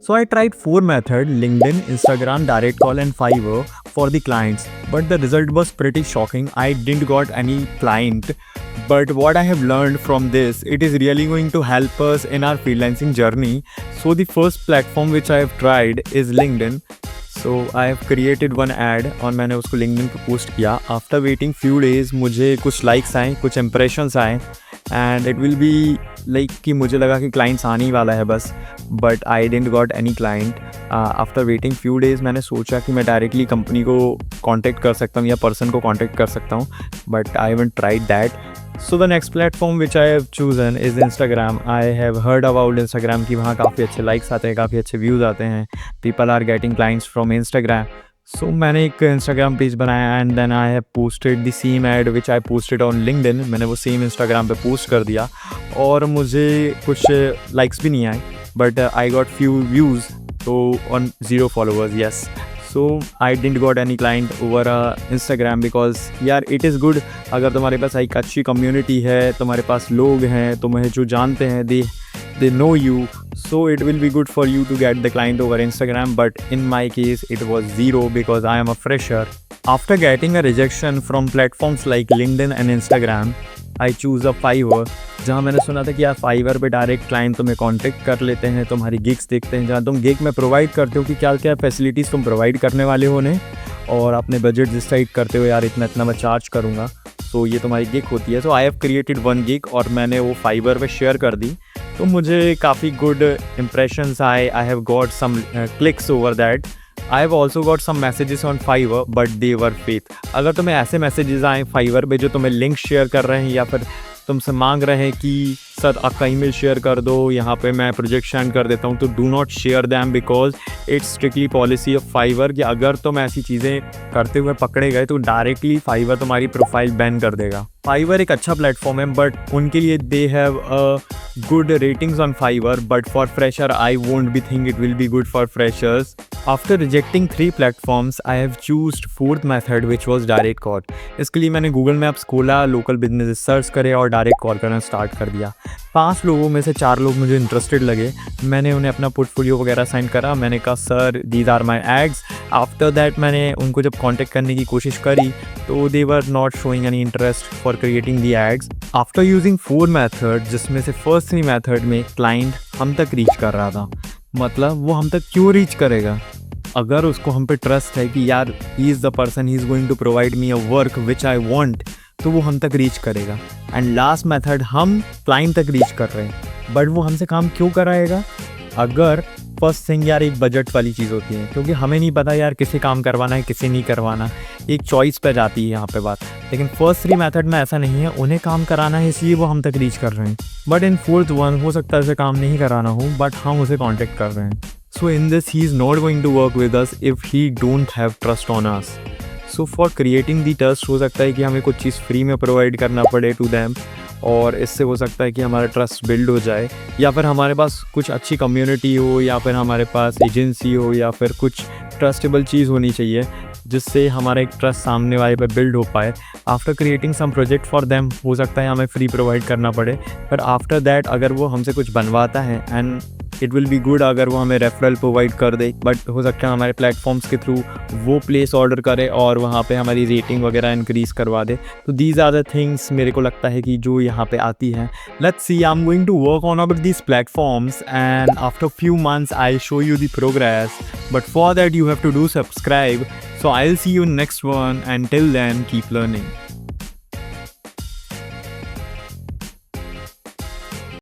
So I tried four methods: LinkedIn, Instagram, direct call and Fiverr for the clients. But the result was pretty shocking. I didn't got any client. But what I have learned from this, it is really going to help us in our freelancing journey. So the first platform which I have tried is LinkedIn. So I have created one ad और मैंने उसको LinkedIn पे post किया. After waiting few days मुझे कुछ likes आए, कुछ impressions आए and it will be like कि मुझे लगा कि clients आने ही वाला है बस, but I didn't got any client. After waiting few days मैंने सोचा कि मैं directly कंपनी को contact कर सकता हूँ या person को contact कर सकता हूँ, but I haven't tried that. So the next platform which I have chosen is Instagram. I have heard about Instagram कि वहाँ काफ़ी अच्छे likes आते हैं, काफ़ी अच्छे views आते हैं. People are getting clients from Instagram. So मैंने एक Instagram पेज बनाया and then I have posted the same ad which I posted on LinkedIn. मैंने वो same Instagram पे post कर दिया और मुझे कुछ likes भी नहीं आए, but I got few views, so on 0 followers. Yes. So I didn't got any client over Instagram because यार it is good अगर तुम्हारे पास एक अच्छी community है, तुम्हारे पास लोग हैं, तुम्हें जो जानते हैं, they know you, so it will be good for you to get the client over Instagram. But in my case it was 0 because I am a fresher. After getting a rejection from platforms like LinkedIn and Instagram, I choose a Fiverr, जहाँ मैंने सुना था कि यार Fiverr पे direct client तुम्हें contact कर लेते हैं, तुम्हारी गिग्स देखते हैं, जहाँ तुम गिग में प्रोवाइड करते हो कि क्या क्या फैसिलिटीज़ तुम प्रोवाइड करने वाले हो उन्हें और अपने बजट डिसाइड करते हो यार इतना इतना मैं चार्ज करूँगा, तो ये तुम्हारी गिग होती है. So I have created one gig और मैंने वो Fiverr पे शेयर कर दी, तो मुझे काफ़ी गुड इम्प्रेशंस आए. I have got some clicks over that. I have also got some messages on Fiverr but they were fake. अगर तुम्हें ऐसे मैसेजेस आए Fiverr पे जो तुम्हें लिंक शेयर कर रहे हैं या फिर तुमसे मांग रहे हैं कि सर आपका ईमेल शेयर कर दो, यहाँ पे मैं प्रोजेक्ट सेंड कर देता हूँ, तो do not share them because it's strictly policy of Fiverr कि अगर तुम ऐसी चीज़ें करते हुए पकड़े गए तो डायरेक्टली Fiverr तुम्हारी प्रोफाइल बैन कर देगा. Fiverr एक अच्छा प्लेटफॉर्म है बट उनके लिए they have a good ratings on Fiverr, but for fresher I won't be think it will be good for freshers. After rejecting 3 platforms, I have chosen fourth method which was direct call. इसके लिए मैंने Google Maps खोला, local business search करे और direct call करना start कर दिया. 5 लोगों में से 4 लोग मुझे इंटरेस्टेड लगे. मैंने उन्हें अपना पोर्टफोलियो वगैरह सेंड करा. मैंने कहा sir these are my ads. After that मैंने उनको जब कांटेक्ट करने की कोशिश करी तो they were not showing any interest for creating the ads. After using 4 method जिसमें से फर्स्ट 3 मेथड में क्लाइंट हम तक रीच कर रहा था. मतलब वो हम तक क्यों रीच करेगा? अगर उसको हम पे ट्रस्ट है कि यार he is the person, he is going to provide me a work which I want, तो वो हम तक रीच करेगा. एंड लास्ट मेथड हम क्लाइंट तक रीच कर रहे हैं बट वो हमसे काम क्यों कराएगा? अगर फर्स्ट थिंग यार एक बजट वाली चीज़ होती है, क्योंकि हमें नहीं पता यार किसे काम करवाना है किसे नहीं करवाना, एक चॉइस पे जाती है यहाँ पे बात. लेकिन फर्स्ट 3 मेथड में ऐसा नहीं है, उन्हें काम कराना है इसलिए वो हम तक रीच कर रहे हैं. बट इन फोर्थ वन हो सकता है उसे काम नहीं कराना हो बट हम उसे कॉन्टेक्ट कर रहे हैं. So in this he is not going to work with us if he don't have trust on us. So for creating the trust हो सकता है कि हमें कुछ चीज़ फ्री में प्रोवाइड करना पड़े टू दैम और इससे हो सकता है कि हमारा ट्रस्ट बिल्ड हो जाए, या फिर हमारे पास कुछ अच्छी कम्युनिटी हो, या फिर हमारे पास एजेंसी हो, या फिर कुछ ट्रस्टेबल चीज़ होनी चाहिए जिससे हमारा एक ट्रस्ट सामने वाले पे बिल्ड हो पाए. After creating some project for them हो सकता है हमें फ्री प्रोवाइड करना पड़े, पर आफ्टर दैट अगर वो हमसे कुछ बनवाता है and it will be good अगर वो हमें रेफरल प्रोवाइड कर दे. बट हो सकता है हमारे प्लेटफॉर्म्स के थ्रू वो प्लेस ऑर्डर करे और वहाँ पे हमारी रेटिंग वगैरह इंक्रीज़ करवा दे. तो दीज आर द थिंग्स मेरे को लगता है कि जो यहाँ पे आती हैं. Let's see, I am going to work on about these platforms and after few months I show you the progress. But for that you have to do subscribe. So I'll see you in next one, and till then keep learning.